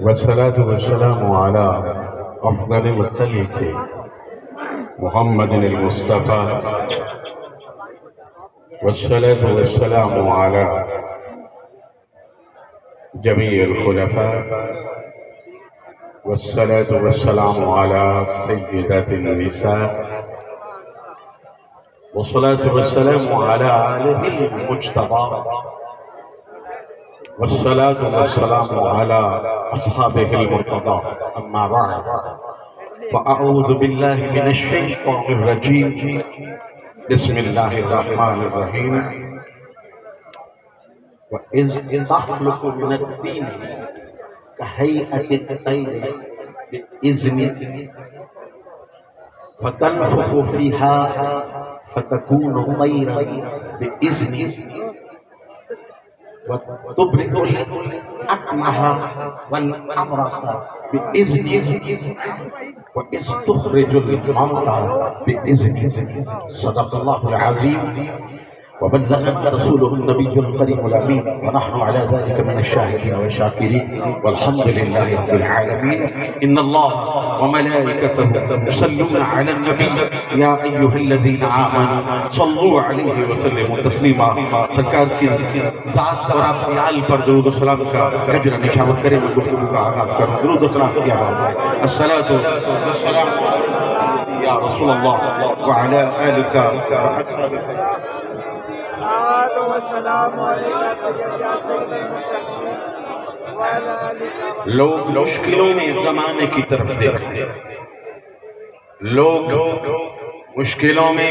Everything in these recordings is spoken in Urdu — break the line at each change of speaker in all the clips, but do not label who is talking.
والصلاة والسلام على أفضل الخلق محمد المصطفى، والصلاة والسلام على جميع الخلفاء، والصلاة والسلام على سيدات النساء، والصلاة والسلام على آله المجتبى، والصلاة والسلام على أصحابه المرتضى. أما بعد، فأعوذ بالله من الشيطان الرجيم. بسم الله الرحمن الرحيم. وإذ تخلق من الطين كهيئة الطير بإذني فتنفخ فيها فتكون طيرا بإذني وتبرئ الأكمه والأبرص بإذني وإذ تخرج الموتى بإذني. صدق الله العظيم وبلغنا رسوله النبي الكريم الأمين، ونحن على ذلك من الشاهدين والشاكرين، والحمد لله رب العالمين. إن الله وملائكته يصلون على النبي يا أيها الذين آمنوا صلوا عليه وسلموا تسلیما. سرکار کی ذات اور آپ کی آل پر درود و سلام کا گجرا نچھاور کرے. میں گفتگو کا آغاز کروں. درود و سلام کیا بات ہے. الصلاۃ والسلام یا رسول اللہ وعلی آلک وأصحابک. لوگ مشکلوں میں زمانے کی طرف دیکھتے ہیں. لوگ مشکلوں میں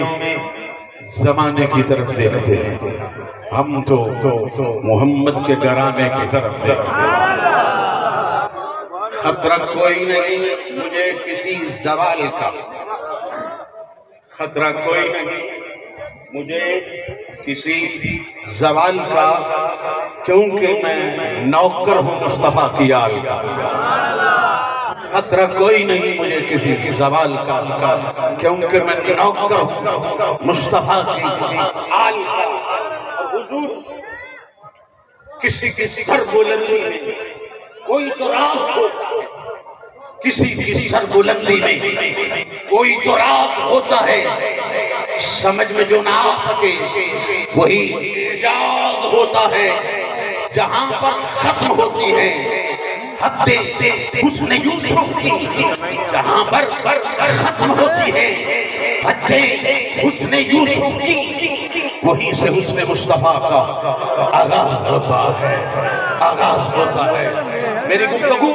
زمانے کی طرف دیکھتے ہیں. ہم تو محمد کے گھرانے کی طرف دیکھتے ہیں. خطرہ کوئی نہیں مجھے کسی زوال کا، خطرہ کوئی نہیں مجھے کسی زوال کا، کیونکہ میں نوکر ہوں مصطفیٰ کی آل کا. خطرہ کوئی نہیں مجھے کسی زوال کا، کیونکہ میں نوکر ہوں مصطفیٰ کی آل کا. حضور کسی کی سر بلندی میں کوئی تو راز ہوتا ہے، کسی کی سر بلندی میں کوئی تو راز ہوتا ہے. سمجھ میں جو نہ آ سکے وہی اعجاز ہوتا ہے. جہاں پر ختم ہوتی ہے حد حسن یوسف کی، جہاں پر ختم ہوتی ہے حد حسن یوسف کی، وہیں سے حسن مصطفیٰ کا آغاز ہوتا ہے، آغاز ہوتا ہے. میری گفتگو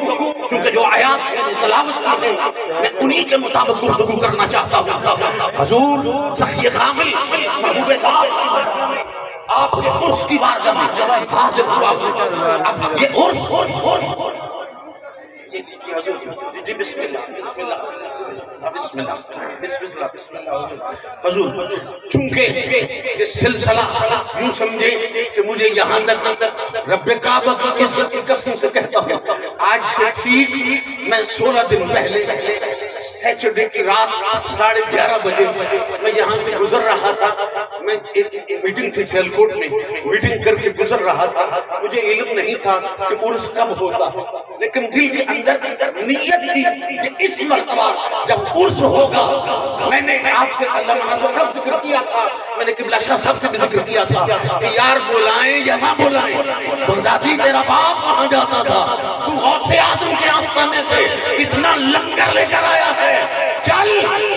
کیونکہ جو آیات میں نے تلاوت کی ہے میں انہی کے مطابق گفتگو کرنا چاہتا ہوں. حضور سخی کامل محبوب صاحب آپ کے عرس کی بارگاہ میں حاضر ہوا. اب یہ عرس جی بسم اللہ بسم اللہ بسم اللہ بسم اللہ بسم اللہ. حضور چونکہ یہ سلسلہ یوں سمجھے کہ مجھے یہاں تک رب کعبہ کی عزت کی قسم سے کہتا ہوں، آج سے ٹھیک میں 16 دن پہلے سیچرڈے کی رات 11:30 بجے میں یہاں سے گزر رہا تھا. میں ایک میٹنگ تھی سیالکوٹ میں، میٹنگ کر کے گزر رہا تھا. مجھے علم نہیں تھا کہ عرس کب ہوتا، لیکن دل کے اندر نیت تھی کہ اس مرتبہ جب عرس ہوگا. میں نے آپ سے علامہ ناصر صاحب ذکر کیا تھا، میں نے قبلہ شاہ صاحب سے بھی ذکر کیا تھا کہ یار بلائیں یا نہ بلائیں، بغدادی تیرا باپ کہاں جاتا تھا؟ تو غوث اعظم کے آستانے سے اتنا لنگر لے کر آیا ہے، چل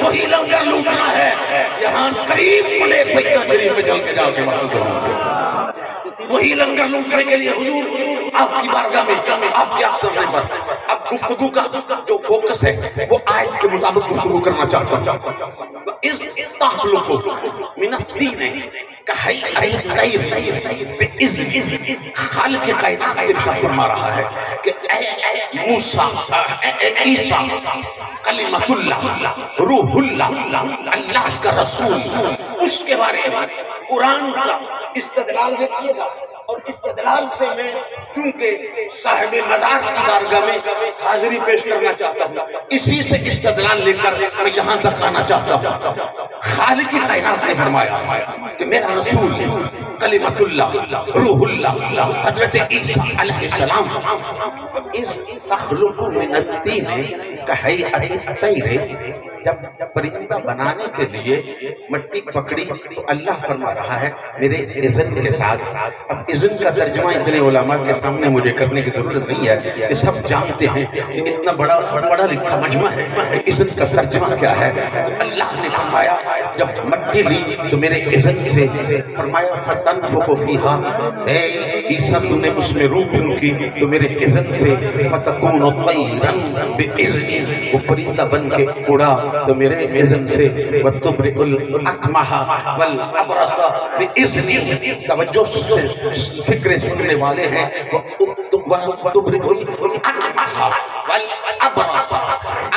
وہی لنگر لوٹنا ہے. یہاں قریب ملے سیدہ شریف میں چل کے جا کے وہی لنگر لوٹنے کے لیے حضور آپ کی بارگاہ میں آپ کے آستانے پر. اب گفتگو کا جو فوکس ہے وہ آیت کے مطابق گفتگو کرنا چاہتا ہوں. اس تخلق من الطین کہیئۃ الطیر بإذن خالق کائنات ارشاد فرما رہا ہے کہ موسیٰ عیسیٰ کلمۃ اللہ روح اللہ اللہ کا رسول، اس کے بارے میں قرآن کا استدلال دیکھیے گا. اور اور استدلال سے میں چونکہ صاحب مزار کی بارگاہ میں حاضری پیش کرنا چاہتا ہوں، اسی سے استدلال لے کر میں یہاں تک آنا چاہتا ہوں۔ خالق کائنات نے فرمایا کہ میرا رسول کلمۃ اللہ روح اللہ حضرت عیسیٰ علیہ السلام اس تخلق من الطین کہیئت الطیر، جب پرندہ بنانے کے لیے مٹی پکڑی تو اللہ فرما رہا ہے میرے اذن کے ساتھ۔ اب اذن کا ترجمہ اتنے علماء کے سامنے مجھے کرنے کی ضرورت نہیں ہے کہ سب جانتے ہیں کہ اتنا بڑا لکھا مجمع ہے، اذن کا ترجمہ کیا ہے؟ تو اللہ نے فرمایا جب مٹی لی تو میرے اذن سے فرمایا فتنفخ فیہا، اے عیسیٰ تو نے اس میں روح پھونکی تو میرے اذن سے فتکون طیرا باذنی، وہ پرندہ بن کے اڑا تو میرے اذن سے وَتُبْرِئُ الْأَكْمَحَ وَالْأَبْرَصَ بِإِذْنِي، توجہ سے فکریں سننے والے ہیں، وَتُبْرِئُ الْأَكْمَحَ وَالْأَبْرَصَ،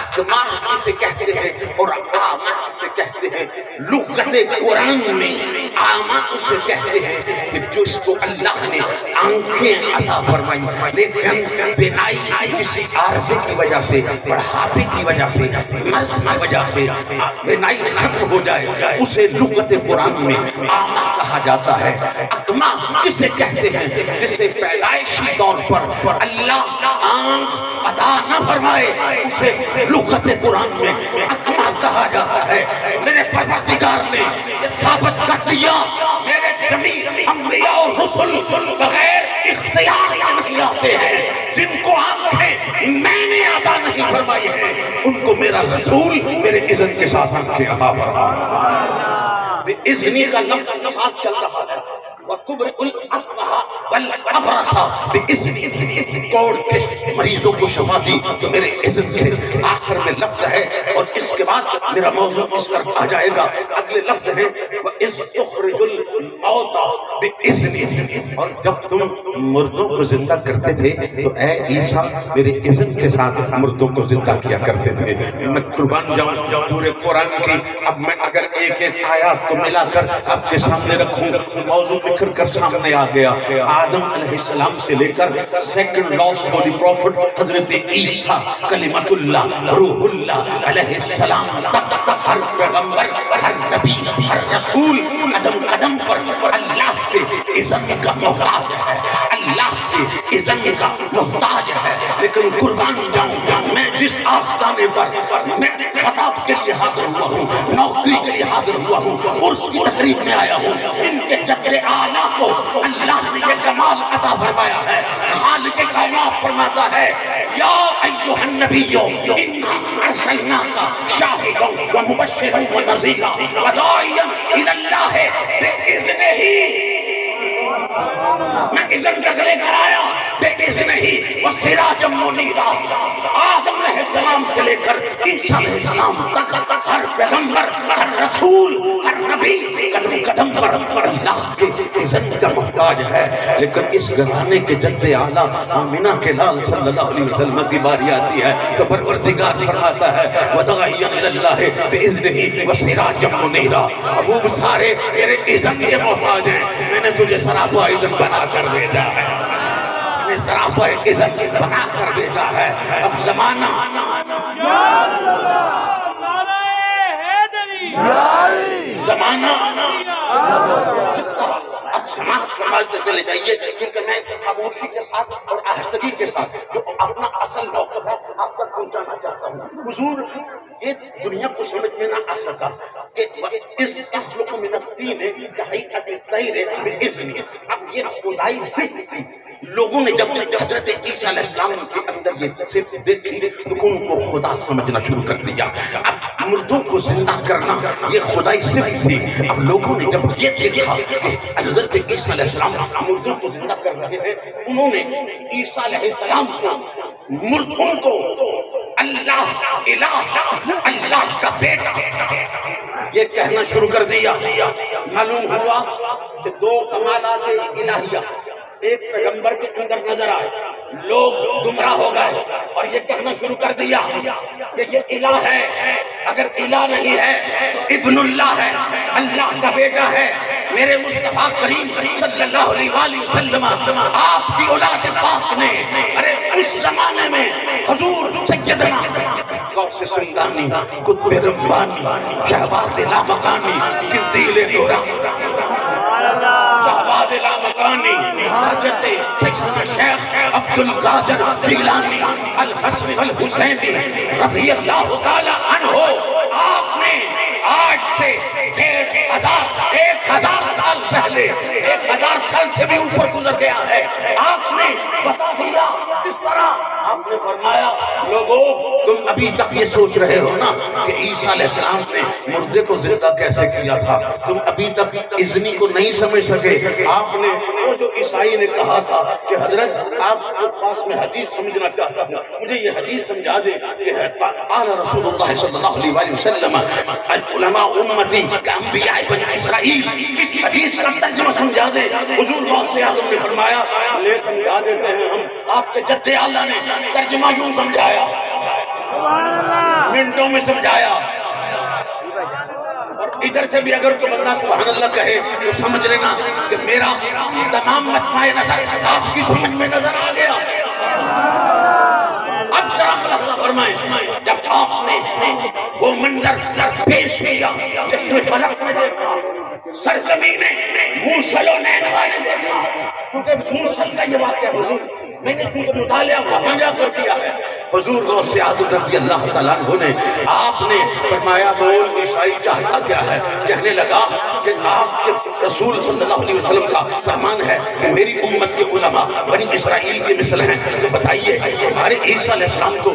اکماح اسے کہتے ہیں اور آما اسے کہتے ہیں۔ لغت قرآن میں آما اسے کہتے ہیں کہ جس کو اللہ نے آنکھیں عطا فرمائی لیکن بینائی کسی عارضے کی وجہ سے، بڑھاپے کی وجہ سے، مرض کی وجہ سے بینائی ختم ہو جائے، اسے لغت قرآن میں آما کہا جاتا ہے۔ اکما کسے کہتے ہیں؟ جسے پیدائشی طور پر اللہ آنکھ عطا نہ فرمائے، اسے لغت قرآن میں اکما کہا جاتا ہے۔ میرے پروردگار نے یہ ثابت کر دیا میرے جمیع انبیاء و رسل بغیر اختیار نہیں آتے ہیں، جن کو آنکھیں میں نے عطا نہیں فرمائی ہیں ان کو میرا رسول میرے اذن کے ساتھ آنکھیں عطا فرمایا۔ اذنی کا لفظ ساتھ چل رہا ہے، وَتُبْرِئُ الْأَكْمَحَ وَالْأَبْرَصَ بِإِذْنِی، کوڑ کے مریضوں کو شفا دی تو میرے اذن سے، آخر میں لفظ ہے اور اس کے بعد میرا موضوع اس طرف آ جائے گا۔ اگلے لفظ ہے وَإِذْ تُخْرِجُ الْمَوْتَى بِإِذْنِی، اور جب تم مردوں کو زندہ کرتے تھے تو اے عیسیٰ میرے اذن کے ساتھ مردوں کو زندہ کیا کرتے تھے۔ میں قربان جاؤں پورے قرآن کی، اب میں اگر ایک ایک آیات کو ملا کر آپ کے سامنے رکھوں موضوع بکھر کر سامنے آ گیا۔ آدم علیہ السلام سے لے کر سیکنڈ لاسٹ ہولی پروفٹ حضرت عیسیٰ کلمۃ اللہ روح اللہ علیہ السلام تک ہر پیغمبر، ہر نبی، ہر رسول قدم قدم پر اللہ کے اذن کا محتاج ہے، اللہ کے اذن کا محتاج ہے۔ لیکن قربان جاؤں میں جس آستانے پر میں خطاب کے لیے حاضر ہوا ہوں، نوکری کے لیے حاضر ہوا ہوں، عرس کی تقریب میں آیا ہوں، ان کے جد اعلیٰ کو اللہ نے یہ کمال عطا فرمایا ہے۔ خالق کائنات فرماتا ہے یا ایھا النبی انا ارسلناک شاہدا ومبشرا ونذیرا وداعیا الی اللہ باذنہ، میں اذن تک لے کر آیا باذنہ وسراجا منیرا۔ آدم علیہ السلام سے لے کر عیسیٰ علیہ السلام تک ہر پیغمبر، ہر رسول، ہر نبی قدم قدم پر اللہ کے اذن کا محتاج ہے۔ لیکن اس گھرانے کے جد اعلیٰ آمنہ کے لال صلی اللہ علیہ وسلم کی باری آتی ہے تو پروردگار فرماتا ہے وَدَاعِيًا إِلَى اللَّهِ بِإِذْنِهِ وَسِرَاجًا مُنِيرًا۔ ابو سارے میرے اذن کے محتاج ہیں، میں نے تجھے سراپا اذن بنا کر بھیجا ہے، میں نے سراپا اذن بنا کر بھیجا ہے۔ اب زمانہ زمانہ اب سماعت فرماتے چلے جائیے کیونکہ میں خاموشی کے ساتھ اور آہستگی کے ساتھ جو اپنا اصل موقف ہے آپ تک پہنچانا چاہتا ہوں۔ حضور یہ دنیا کو سمجھ میں نہ آ سکا کہ اس تخلق من الطین کہیئت الطیر باذنہ، اب یہ خدائی صفت تھی۔ لوگوں نے جب حضرت عیسیٰ علیہ السلام کے اندر یہ صفت دیکھی تو ان کو خدا سمجھنا شروع کر دیا۔ اب مردوں کو زندہ کرنا یہ خدائی صفت تھی۔ اب لوگوں نے جب یہ دیکھا کہ حضرت عیسیٰ علیہ السلام مردوں کو زندہ کر رہے ہیں، انہوں نے عیسیٰ علیہ السلام کو مردوں کو اللہ الہ، اللہ کا بیٹا یہ کہنا شروع کر دیا۔ معلوم ہوا کہ دو کمالات الہیہ ایک پیغمبر کے اندر نظر آئے، لوگ گمراہ ہو گئے اور یہ کہنا شروع کر دیا کہ یہ الہ ہے، اگر الہ نہیں ہے تو ابن اللہ ہے، اللہ کا بیٹا ہے۔ میرے مصطفیٰ کریم صلی اللہ علیہ وآلہ وسلم آپ کی اولاد پاک نے ارے اس زمانے میں حضور سیدنا غوث سمدانی قطب ربانی شہباز لامکانی قندیل نورا شہباز لامکانی حضرت سیدنا شیخ عبد القادر جیلانی الحسن الحسینی رضی اللہ تعالی عنہ آپ نے آج سے 1000 سال پہلے 1000 سال سے بھی اوپر گزر گیا ہے آپ نے بتا دیا کس طرح آپ نے فرمایا لوگوں تم ابھی تک یہ سوچ رہے ہو نا کہ عیسیٰ علیہ السلام نے مردے کو زندہ کیسے کیا تھا تم ابھی تک اذنی کو نہیں سمجھ سکے آپ نے وہ جو عیسائی نے کہا تھا کہ حضرت آپ کے پاس میں حدیث سمجھنا چاہتا ہوں مجھے یہ حدیث سمجھا دے کہ قال رسول اللہ صلی اللہ علیہ وآلہ وسلم العلماء امتی کانبیاء بنی اسرائیل اس حدیث کا ترجمہ سمجھا دے حضور غوث اعظم نے فرمایا لے سمجھا دیتے ہیں ہم آپ کے جد اعلیٰ نے ترجمہ یوں سمجھایا منٹوں میں سمجھایا اور ادھر سے بھی اگر کوئی بندہ سبحان اللہ کہے تو سمجھ لینا کہ میرا تمام مجمع نظر آپ کی سمجھ میں نظر آ گیا اب ذرا ملاحظہ فرمائیں جب آپ نے وہ منظر پیش کیا چشم فلک میں دیکھا سرزمین موصل و نینوا نے دیکھا چونکہ موصل کا یہ واقعہ حضور میں نے چونکہ مطالعہ وہاں جا کر کیا ہے حضور غوث اعظم رضی اللہ تعالیٰ عنہ نے آپ نے فرمایا بول عیسائی چاہتا کیا ہے کہنے لگا کہ آپ کے رسول صلی اللہ علیہ وسلم کا فرمان ہے کہ میری امت کے علماء بنی اسرائیل کے مثل ہیں تو بتائیے ہمارے عیسیٰ علیہ السلام کو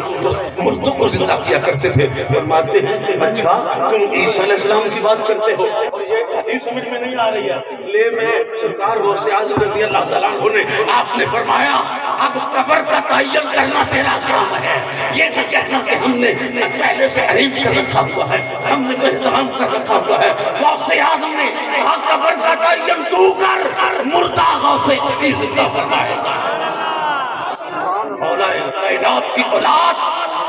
مردوں کو زندہ کیا کرتے تھے فرماتے ہیں اچھا تم عیسیٰ علیہ السلام کی بات کرتے ہو اور یہ حدیث سمجھ میں نہیں آ رہی ہے لے میں سرکار غوث اعظم رضی اللہ تعالیٰ عنہ نے آپ نے فرمایا اب قبر کا تعین کرنا تیرا کام ہے یہ نہ کہنا کہ ہم نے پہلے سے ارینج کر رکھا ہوا ہے ہم نے تو احترام کر رکھا ہوا ہے غوث اعظم نے کہا قبر کا تعین تو کر مردہ غوث زندہ فرمائے مولا کائنات کی اولاد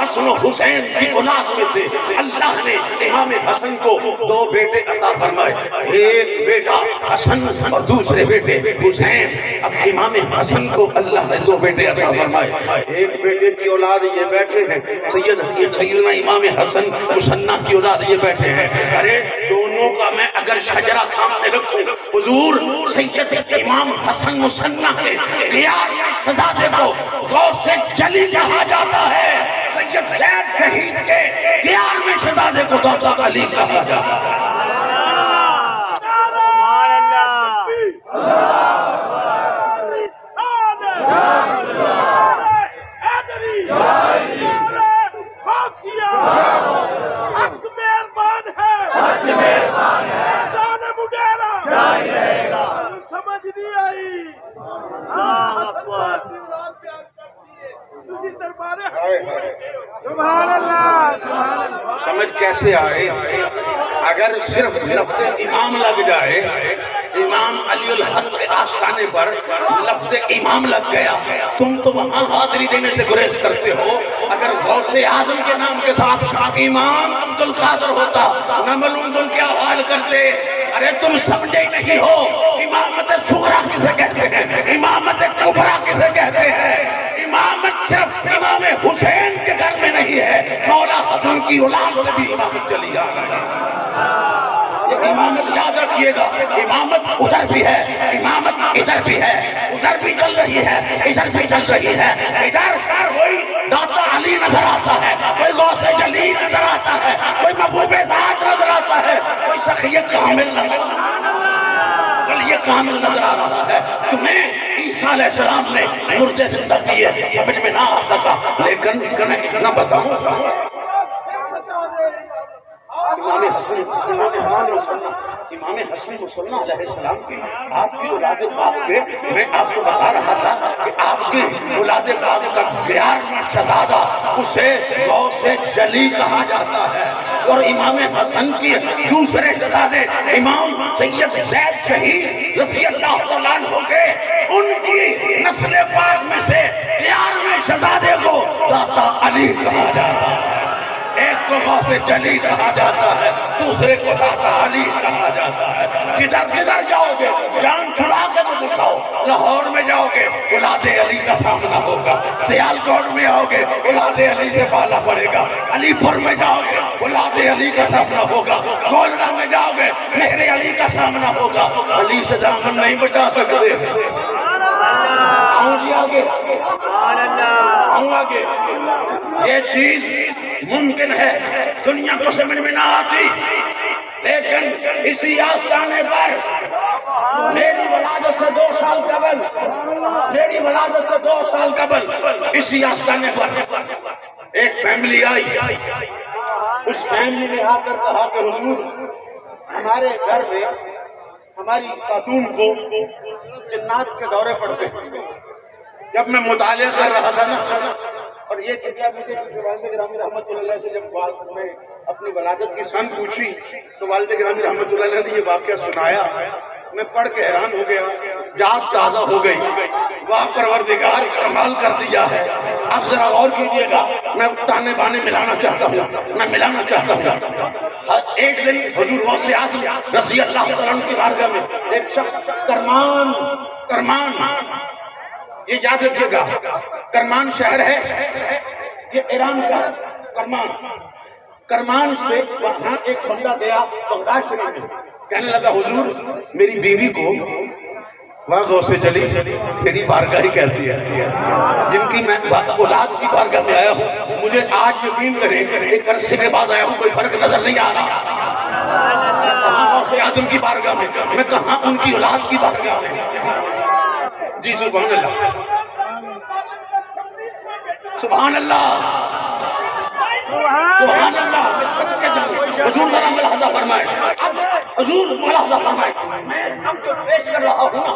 حسن و حسین کی اولاد میں سے اللہ نے امام حسن کو 2 بیٹے عطا فرمائے ایک بیٹا حسن اور دوسرے بیٹے حسین اب امام حسن کو اللہ نے 2 بیٹے عطا فرمائے ایک بیٹے کی اولاد یہ بیٹھے ہیں سیدنا امام حسن مسنہ کی اولاد یہ بیٹھے ہیں ارے دونوں کا میں اگر شجرہ سامنے رکھوں حضور سید امام حسن مسنہ کے دیار شہزادے کو غوث جلی کہا جاتا ہے سید زید شہید کے دیار میں شہزادے کو داتا علی کہا جاتا ہے
سمجھ نہیں آئی
سمجھ کیسے آئے اگر صرف لفظ امام لگ جائے امام علی الحق کے آستانے پر لفظ امام لگ گیا تم تو وہاں حاضری دینے سے گریز کرتے ہو اگر غوث اعظم کے نام کے ساتھ امام عبد القادر ہوتا نہ معلوم تم کیا حال کرتے ارے تم سمجھے نہیں ہو امامت صغرا کسے کہتے ہیں امامت کبرا کسے کہتے ہیں امامت صرف امام حسین کے گھر میں نہیں ہے مولا حسن کی اولاد سے بھی امامت چلی آ رہی ہے امامت یاد رکھیے گا امامت ادھر بھی ہے امامت ادھر بھی ہے ادھر بھی چل رہی ہے ادھر بھی چل رہی ہے ادھر کوئی داتا علی نظر آتا ہے کوئی غوث جلی نظر آتا ہے کوئی محبوب ذات نظر آتا ہے کوئی سخی کامل نظر آ رہا ہے تمہیں عیسیٰ علیہ السلام نے مردے زندہ کیے سمجھ میں نہ آ سکا لیکن نہ بتاؤں امام حسن مسنہ علیہ السلام کی آپ کی اولاد پاک کے میں آپ کو بتا رہا تھا کہ آپ کی اولاد پاک کا 11واں شہزادہ اسے غوث جلی کہا جاتا ہے اور امام حسن کی دوسرے شہزادے امام سید زید شہید رضی اللہ تعالیٰ عنہ کے ان کی نسل پاک میں سے 11ویں شہزادے کو داتا علی کہا جاتا ہے ایک کو غوث جلی کہا جاتا ہے، دوسرے کو داتا علی کہا جاتا ہے۔ کدھر کدھر جاؤ گے جان چھڑا کے تو دکھاؤ، لاہور میں جاؤ گے اولاد علی کا سامنا ہوگا، سیالکوٹ میں آؤ گے اولاد علی سے بالا پڑے گا، علی پور میں جاؤ گے اولاد علی کا سامنا ہوگا، گولڈا میں جاؤ گے مہر علی کا سامنا ہوگا، علی سے دامن نہیں بچا سکتے۔ آؤں جی آگے، آؤں آگے۔ یہ چیز ممکن ہے، دنیا کو سمجھ میں نہ آتی، لیکن اسی آستانے پر میری ولادت سے 2 سال قبل، میری ولادت سے 2 سال قبل اسی آستانے پر ایک فیملی آئی۔ اس فیملی نے آ کر کہا کہ حضور ہمارے گھر میں ہماری خاتون کو جنات کے دورے پڑتے ہیں۔ جب میں مطالعہ کر رہا تھا نا، اور یہ کتاب مجھے والد گرامی رحمت اللہ علیہ سے جب میں اپنی ولادت کی سن پوچھی تو والد گرامی رحمت اللہ علیہ نے یہ واقعہ سنایا، میں پڑھ کے حیران ہو گیا، یاد تازہ ہو گئی۔ واہ پروردگار کمال کر دیا ہے۔ اب ذرا غور کیجئے گا، میں تانے بانے ملانا چاہتا ہوں، میں ملانا چاہتا ہوں۔ ایک دن حضور غوث اعظم رضی اللہ تعالیٰ عنہ کی بارگاہ میں ایک شخص کرمان یہ یاد رکھیے گا، کرمان شہر ہے، یہ ایران کا کرمان سے وہاں ایک بندہ گیا بغداد شریف میں، کہنے لگا حضور میری بیوی کو وہاں غوث جلی تیری بارگاہ کیسی ہے، جن کی میں اولاد کی بارگاہ میں آیا ہوں، مجھے آج یقین کریں ایک عرصے کے بعد آیا ہوں، کوئی فرق نظر نہیں آ رہا۔ کہاں غوث اعظم کی بارگاہ میں کہاں ان کی اولاد کی بارگاہ میں؟ جی سبحان اللہ، سبحان اللہ، سبحان اللہ۔ میں سچ کے جانوں حضور ذرا ملاحظہ فرمائے، حضور ملاحظہ فرمائے، میں اب جو پیش کر رہا ہوں نا،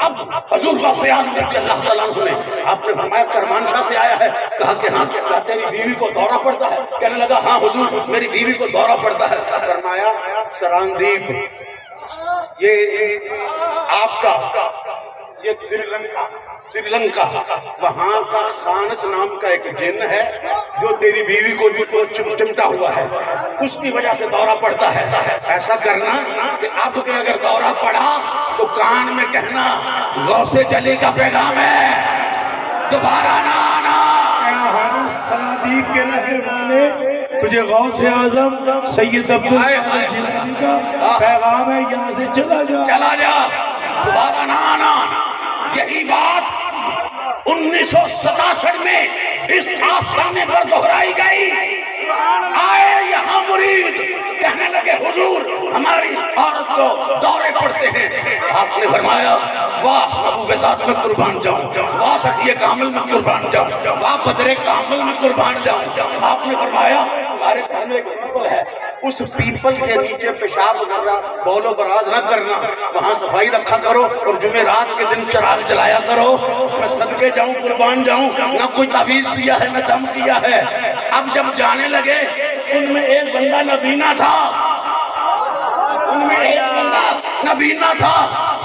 اب حضور غوث اعظم رضی اللہ تعالیٰ عنہ نے آپ نے فرمایا کرمان شاہ سے آیا ہے، کہا کہ ہاں کیا تیری بیوی کو دورہ پڑتا ہے؟ کہنے لگا ہاں حضور میری بیوی کو دورہ پڑتا ہے۔ فرمایا سراندیپ یہ آپ کا یہ سری لنکا وہاں کا خانس نام کا ایک جن ہے جو تیری بیوی کو بھی چمٹا ہوا ہے، اس کی وجہ سے دورہ پڑتا ہے۔ ایسا کرنا کہ اب کہ اگر دورہ پڑا تو کان میں کہنا غوث جلی کا پیغام ہے، دوبارہ نہ آنا۔
سنادیپ کے رہنے والے تجھے غوث اعظم سید عبدالقادر جیلانی کا پیغام ہے، یہاں سے چلا جا،
دوبارہ نہ آنا۔ یہی بات 1967 میں اس آستانے پر دہرائی گئی۔ آئے یہاں مرید کہنے لگے حضور ہماری عورت کو دورے پڑتے ہیں۔ آپ نے فرمایا واہ محبوب ذات میں قربان جاؤں، واہ سخی کامل میں قربان جاؤں، واہ بدر کامل میں قربان جاؤں۔ آپ نے فرمایا ہمارے گھر میں ایک پیپل ہے، اس پیپل کے نیچے پیشاب کرنا، بول و براز نہ کرنا، وہاں صفائی رکھا کرو اور جمعرات کے دن چراغ جلایا کرو۔ میں صدقے جاؤں قربان جاؤں، نہ کوئی تعویذ دیا ہے نہ دم کیا ہے۔ اب جب جانے لگے ان میں ایک بندہ نبینا تھا، نبینا تھا۔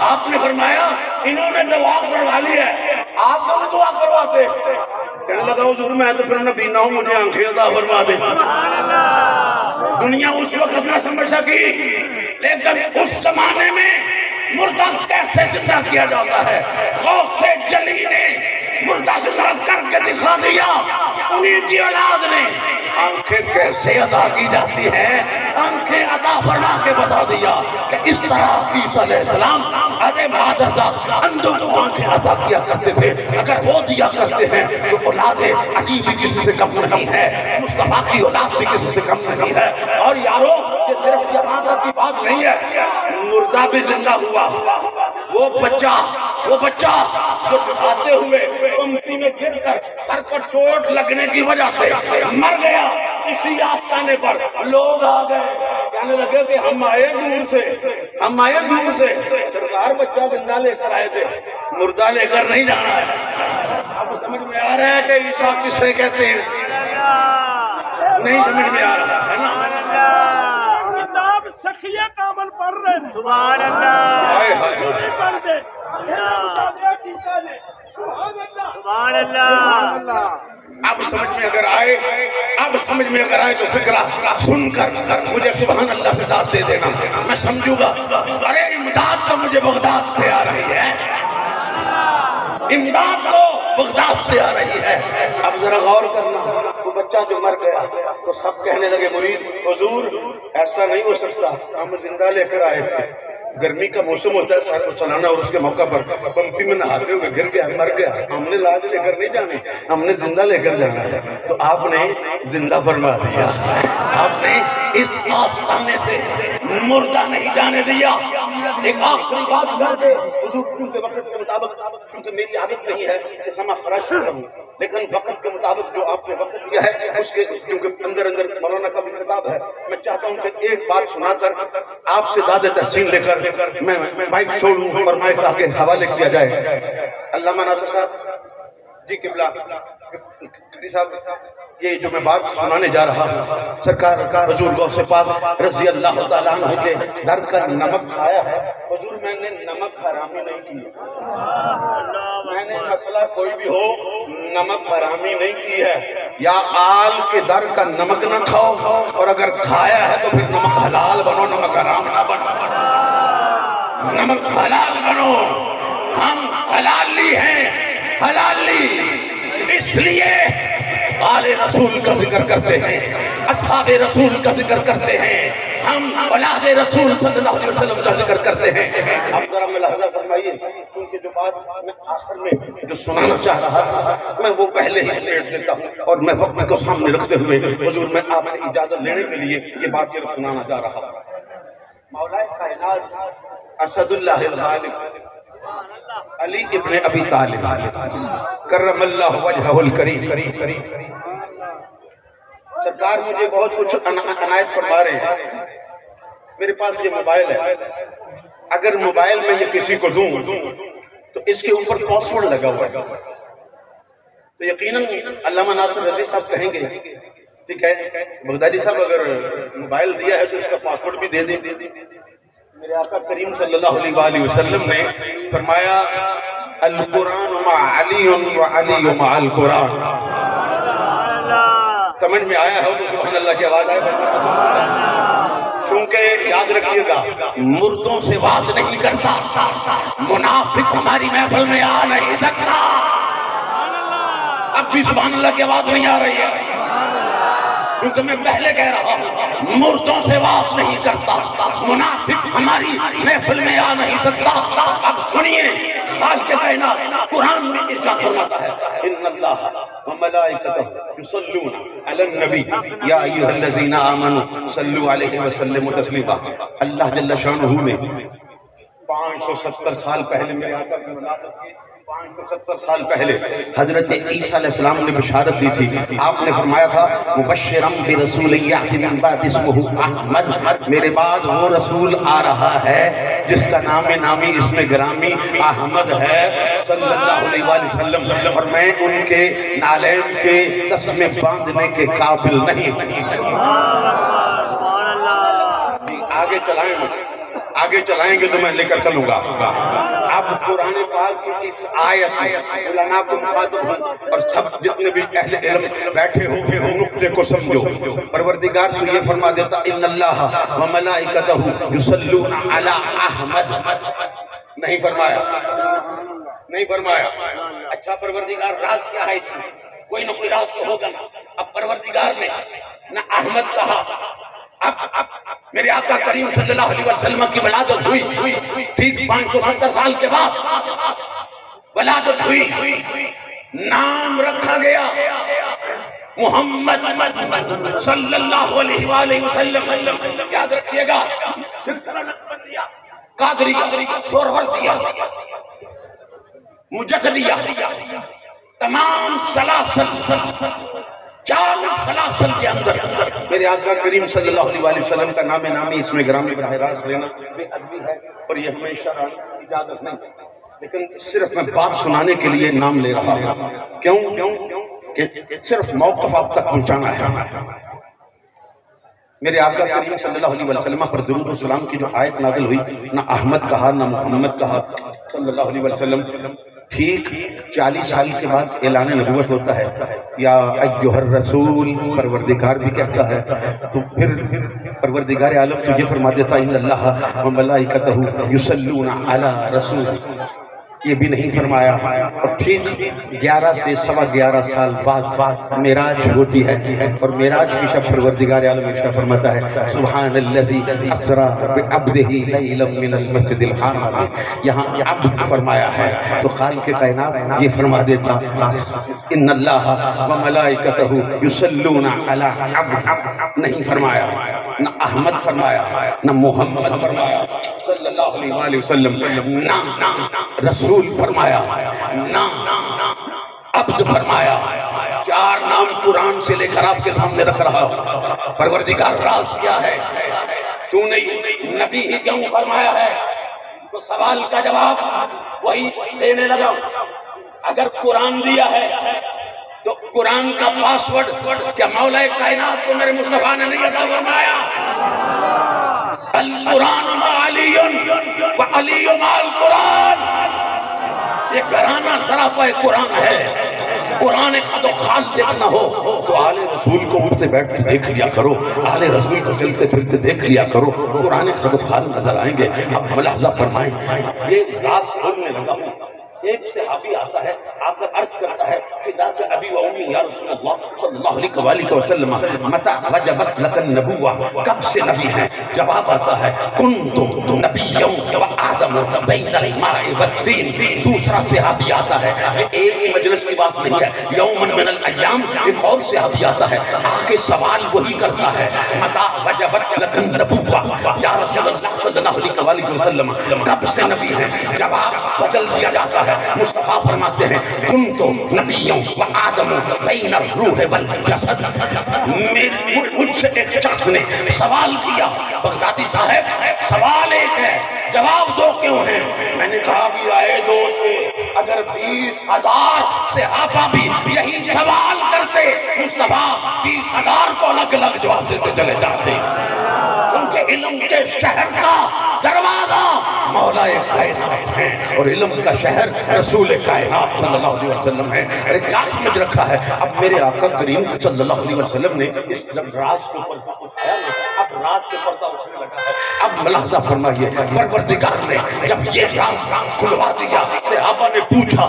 آپ نے فرمایا انہوں نے دعا کروا لی ہے، آپ تو دعا کرواتے۔ کہنے لگا حضور میں تو پھر نبینا ہوں، مجھے آنکھیں عطا فرما دے۔ دنیا اس وقت نہ سمجھ سکی، لیکن اس زمانے میں مردہ کیسے زندہ کیا جاتا ہے، غوث جلی نے مردہ زندہ کر کے دکھا دیا۔ انہیں کی اولاد نے آنکھیں کیسے عطا کی جاتی ہیں، آنکھیں عطا فرما کے بتا دیا کہ اس طرح عیسیٰ علیہ السلام ارے مادرزاد اندھوں کو آنکھیں عطا کیا کرتے تھے۔ اگر وہ دیا کرتے ہیں تو اولاد علی بھی کسی سے کم نہیں ہے، مصطفیٰ کی اولاد بھی کسی سے کم نہیں ہے۔ اور یارو یہ صرف یہاں تک کی بات نہیں ہے، مردہ بھی زندہ ہوا۔ وہ بچہ جو آتے ہوئے پمپی میں گر کر سر پر چوٹ لگنے کی وجہ سے مر گیا، اسی آستانے پر لوگ آ گئے، کہنے لگے کہ ہم آئے دور سے سرکار بچہ زندہ لے کر آئے تھے، مردہ لے کر نہیں جانا ہے۔ اب سمجھ میں آ رہا ہے کہ عیسیٰ کسے کہتے ہیں؟ نہیں سمجھ میں آ رہا ہے نا۔
کتاب سخیہ کامل پڑھ رہے ہیں،
سبحان اللہ،
پڑھ دے سبحان اللہ،
سبحان اللہ۔
اب سمجھ میں اگر آئے تو فکرہ سن کر مجھے سبحان اللہ سے داد دے دینا، میں سمجھوں گا ارے امداد تو مجھے بغداد سے آ رہی ہے، امداد تو بغداد سے آ رہی ہے۔ اب ذرا غور کرنا، وہ بچہ جو مر گیا تو سب کہنے لگے مرید حضور ایسا نہیں ہو سکتا، ہم زندہ لے کر آئے تھے، گرمی کا موسم ہوتا ہے سارے کو چلانا، اور اس کے موقع پر پمپی میں نہاتے ہوئے گر گیا، مر گیا، ہم نے لاج لے کر نہیں جانے، ہم نے زندہ لے کر جانا ہے، تو آپ نے زندہ فرما دیا، آپ نے اس آستانے سے مردہ نہیں جانے دیا۔ ایک آخری بات کر دے حضور، چونکہ وقت کے مطابق، چونکہ میری عادت نہیں ہے کہ سما خراش کروں، لیکن وقت کے مطابق جو آپ نے وقت دیا ہے اس کے چونکہ اندر مولانا کا بھی خطاب ہے، میں چاہتا ہوں کہ ایک بات سنا کر آپ سے داد تحسین لے کر میں مائک چھوڑوں اور مائک آگے حوالے کیا جائے۔ علامہ ناصر صاحب جی قبلہ صاحب، یہ جو میں بات سنانے جا رہا ہوں، سرکار حضور غوث پاک رضی اللہ تعالیٰ عنہ کے درد کا نمک کھایا ہے۔ حضور میں نے نمک حرامی نہیں کی، میں نے مسئلہ کوئی بھی ہو نمک حرامی نہیں کی ہے، یا آل کے در کا نمک نہ کھاؤ، اور اگر کھایا ہے تو پھر نمک حلال بنو، نمک حرام نہ بنو، نمک حلال بنو۔ ہم حلالی ہیں، حلالی اس لیے آل رسول کا ذکر کرتے ہیں، اصحاب رسول کا ذکر کرتے ہیں، ہم اولاد رسول صلی اللہ علیہ وسلم کا ذکر کرتے ہیں۔ اب ذرا ملاحظہ فرمائیے، کیونکہ جو بات میں آخر میں جو سنانا چاہ رہا تھا میں وہ پہلے ہی سمیٹ دیتا ہوں، اور میں وقت کو سامنے رکھتے ہوئے حضور میں آپ سے اجازت لینے کے لیے یہ بات صرف سنانا چاہ رہا ہوں۔ مولا کائنات اسد اللہ الغالب علی ابن ابی طالب کرم اللہ وجہہ الکریم، سرکار مجھے بہت کچھ عنایت فرما رہے ہیں۔ میرے پاس یہ موبائل ہے، اگر موبائل میں یہ کسی کو دوں تو اس کے اوپر پاسورڈ لگا ہوا ہے، تو یقیناً علامہ ناصر رضی صاحب کہیں گے ٹھیک ہے بغدادی صاحب اگر موبائل دیا ہے تو اس کا پاسورڈ بھی دے دیں۔ میرے آقا کریم صلی اللہ علیہ وآلہ وسلم نے فرمایا القرآن مع علی و علی مع القرآن۔ سمجھ میں آیا ہو تو سبحان اللہ کی آواز آئے۔ چونکہ یاد رکھیے گا مردوں سے بات نہیں کرتا، منافق ہماری محفل میں آ نہیں سکتا۔ اب بھی سبحان اللہ کی آواز نہیں آ رہی ہے، کیونکہ میں پہلے کہہ رہا ہوں مردوں سے بات نہیں کرتا، منافق ہماری محفل میں آ نہیں سکتا۔ اب سنیے خالق کائنات قرآن میں ارشاد فرماتا ہے ان اللہ وملائکتہ یصلون علی النبی یا ایھا الذین آمنوا صلوا علیہ وسلموا تسلیما۔ اللہ جل شانہ نے 570 سال پہلے میرے آقا کی ولادت کی 570 سال پہلے حضرت عیسیٰ علیہ السلام نے بشارت دی تھی۔ آپ نے فرمایا تھا مبشرم برسول یأتی من بعد اسمہ احمد، میرے بعد وہ رسول آ رہا ہے جس کا نام نامی اسم گرامی احمد ہے صلی اللہ علیہ وآلہ وسلم، اور میں ان کے نالین کے تسمے باندھنے کے قابل نہیں۔ آگے چلائیں گے تو میں لے کر چلوں گا۔ اب قرآن پاک کی اس آیت علماء کو مخاطب ہوں اور سب جتنے بھی اہل علم بیٹھے ہو نقطے کو سمجھو۔ پروردگار تو یہ فرما دیتا ان اللہ وملائکتہ یصلون علی احمد، نہیں فرمایا۔ اچھا پروردگار راز کیا ہے اس میں؟ کوئی نہ کوئی راز تو ہوگا نا۔ اب پروردگار نے نہ احمد کہا، اب میرے آقا کریم صلی اللہ علیہ وسلم کی ولادت ہوئی، ٹھیک 570 سال کے بعد ولادت ہوئی، نام رکھا گیا محمد صلی اللہ علیہ وآلہ وسلم۔ یاد رکھیے گا سلسلہ نقشبندیہ، قادریہ، سہروردیہ، مجددیہ، تمام سلاسل 4 سلاسل کے اندر میرے آقا کریم صلی اللہ علیہ وآلہ وسلم کا نام نامی اسم گرامی براہ راست لینا بے ادبی ہے، اور یہ ہمیں شرعاً اجازت نہیں، لیکن صرف میں بات سنانے کے لیے نام لے رہا ہوں۔ کیوں کہ صرف موقف آپ تک پہنچانا ہے۔ میرے آقا کریم صلی اللہ علیہ وسلم پر درود و سلام کی جو آیت نازل ہوئی، نہ احمد کہا نہ محمد کہا صلی اللہ علیہ وسلم، ٹھیک 40 سال کے بعد اعلان نبوت ہوتا ہے، یا ایھا الرسول پروردگار بھی کہتا ہے، تو پھر پروردگار عالم تو یہ فرما دیتا ان اللہ و ملائکتہ یصلون علی رسول، یہ بھی نہیں فرمایا۔ اور ٹھیک 11 سے 11.25 سال بعد معراج ہوتی ہے، اور معراج کی شب پروردگار عالم ارشاد فرماتا ہے سبحان الذی اسری بعبدہ لیلا من المسجد الحرام، یہاں عبد فرمایا ہے تو خالق کائنات یہ فرما دیتا ان اللہ و ملائکتہ یصلون علی عبد، نہیں فرمایا، نہ احمد فرمایا، نہ محمد فرمایا صلی اللہ علیہ وآلہ وسلم، نہ رسول فرمایا، نہ عبد فرمایا۔ 4 نام قرآن سے لے کر آپ کے سامنے رکھ رہا ہوں۔ پروردگار راز کیا ہے؟ تو نے نبی ہی کیوں فرمایا ہے؟ تو سوال کا جواب وہی دینے لگا۔ اگر قرآن دیا ہے تو قرآن کا پاسورڈ کیا مولا کائنات کو میرے مصطفیٰ نے نہیں عطا فرمایا؟ القرآن مع علی و علی مع القرآن، یہ گھرانہ سراپا قرآن ہے۔ قرآن خط و خال دیکھنا ہو تو آل رسول کو اٹھتے بیٹھتے دیکھ لیا کرو، آل رسول کو چلتے پھرتے دیکھ لیا کرو، قرآن خط و خال نظر آئیں گے۔ اب ملاحظہ فرمائیں، یہ راز کھولنے لگا ہوں۔ ایک صحابی آتا ہے، آ کر عرض کرتا ہے فداک ابی و امی یا رسول اللہ صلی اللہ علیہ وآلہ وسلم متى وجبت لک النبوہ، کب سے نبی ہیں؟ جواب آتا ہے کنتم نبیا و آدم بین الماء والطین۔ دوسرا صحابی آتا ہے، ایک ہی مجلس کی بات نہیں ہے، یوم من الایام ایک اور صحابی آتا ہے، آگے سوال وہی کرتا ہے متى وجبت لک النبوہ یا رسول اللہ صلی اللہ علیہ وآلہ وسلم، کب سے نبی ہیں؟ جواب بدل دیا جاتا ہے، مصطفیٰ فرماتے ہیں کنتو نبیوں و آدم بین الروح والجسد۔ مجھ سے ایک شخص نے سوال کیا، بغدادی صاحب سوال ایک ہے جواب 2 کیوں ہیں؟ میں نے کہا بھی آئے 2 تھے، اگر 20,000 صحابہ بھی یہی سوال کرتے مصطفیٰ 20,000 کو الگ الگ جواب دیتے چلے جاتے۔ ان کے علم کے شہر کا دروازہ مولا کائنات ہے، اور علم کا شہر رسول کائنات صلی اللہ علیہ وسلم ہے۔ ارے کیا سمجھ رکھا ہے؟ اب میرے آقا کریم صلی اللہ علیہ وسلم نے اس جب راز کو پردہ اٹھایا نا، اب راز سے پردہ اٹھنے لگا ہے۔ اب ملاحظہ فرمائیے، پروردگار نے جب یہ راز کھلوا دیا، صحابہ نے پوچھا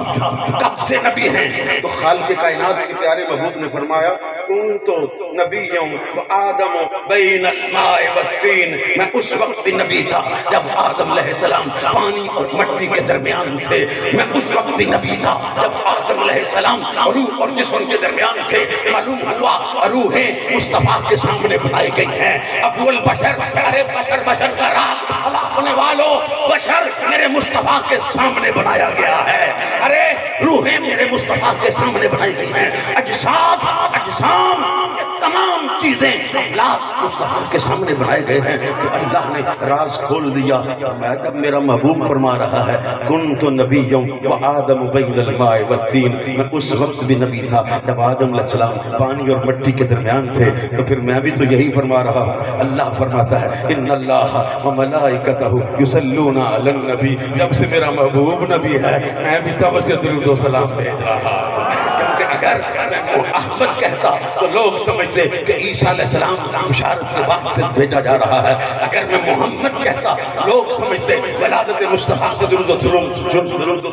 کب سے نبی ہیں؟ تو خالق کائنات کے پیارے محبوب نے فرمایا کنتو نبیوں و آدم بین الماء والطین، میں اس وقت بھی نبی تھا جب آدم علیہ السلام پانی اور مٹی کے درمیان تھے، میں اس وقت بھی نبی تھا جب آدم علیہ السلام روح اور جسم کے درمیان تھے۔ معلوم ہوا روحیں مصطفیٰ کے سامنے بنائی گئی ہیں۔ ابو البشر، ارے بشر کا راز ہونے والوں، بشر میرے مصطفیٰ کے سامنے بنایا گیا ہے۔ ارے روحیں میرے مصطفیٰ کے سامنے بنائی گئی ہیں، اجساد اجسام تمام چیزیں افلاک مصطفیٰ کے سامنے بنائے گئے ہیں کہ اللہ نے راز کھول دیا۔ میں جب میرا محبوب فرما رہا ہے کنت نبیوں و آدم بین الماء والطین، میں اس وقت بھی نبی تھا جب آدم علیہ السلام پانی اور مٹی کے درمیان تھے، تو پھر میں بھی تو یہی فرما رہا ہوں۔ اللہ فرماتا ہے ان اللہ و ملائکتہ یصلون علی النبی، جب سے میرا محبوب نبی ہے میں بھی تب سے درود و سلام بھیج رہا ہوں۔ کیونکہ اگر احمد کہتا تو لوگ سمجھتے کہ عیسیٰ علیہ السلام بشارت کے بعد سے بھیجا جا رہا ہے، اگر میں محمد کہتا لوگ سمجھتے ولادت مصطفیٰ سے درود و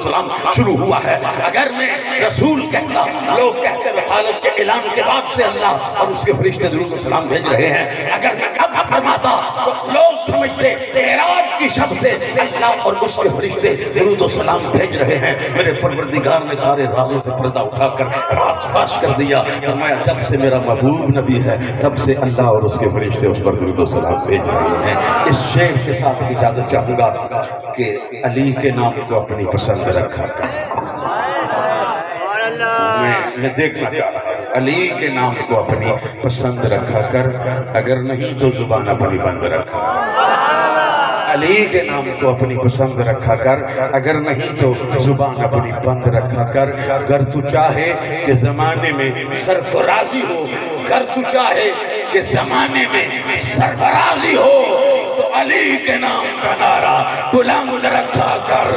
سلام شروع ہوا ہے، اگر میں رسول کہتا لوگ کہتے رسالت کے اعلان کے بعد سے اللہ اور اس کے فرشتے درود و سلام بھیج رہے ہیں، اگر میں اب فرماتا تو لوگ سمجھتے معراج کی شب سے اللہ اور اس کے فرشتے درود و سلام بھیج رہے ہیں۔ میرے پروردگار نے سارے رازوں سے پردہ اٹھا کر راز فاش کر دیا، فرمایا جب سے میرا محبوب نبی ہے تب سے اللہ اور اس کے فرشتے اس پر درود و سلام بھیج رہے ہیں۔ اس شعر کے ساتھ اجازت چاہوں گا کہ علی کے نام کو اپنی پسند رکھا کر، میں دیکھنا چاہ رہا ہوں علی کے نام کو اپنی پسند رکھا کر، اگر نہیں تو زبان اپنی بند رکھا۔ علی کے نام کو اپنی پسند رکھا کر، اگر نہیں تو زبان اپنی بند رکھا کر۔ گر تو چاہے کہ زمانے میں سرفرازی ہو، گر تو چاہے کہ زمانے میں سرفرازی ہو، تو علی کے نام کا نعرہ بلند رکھا کر۔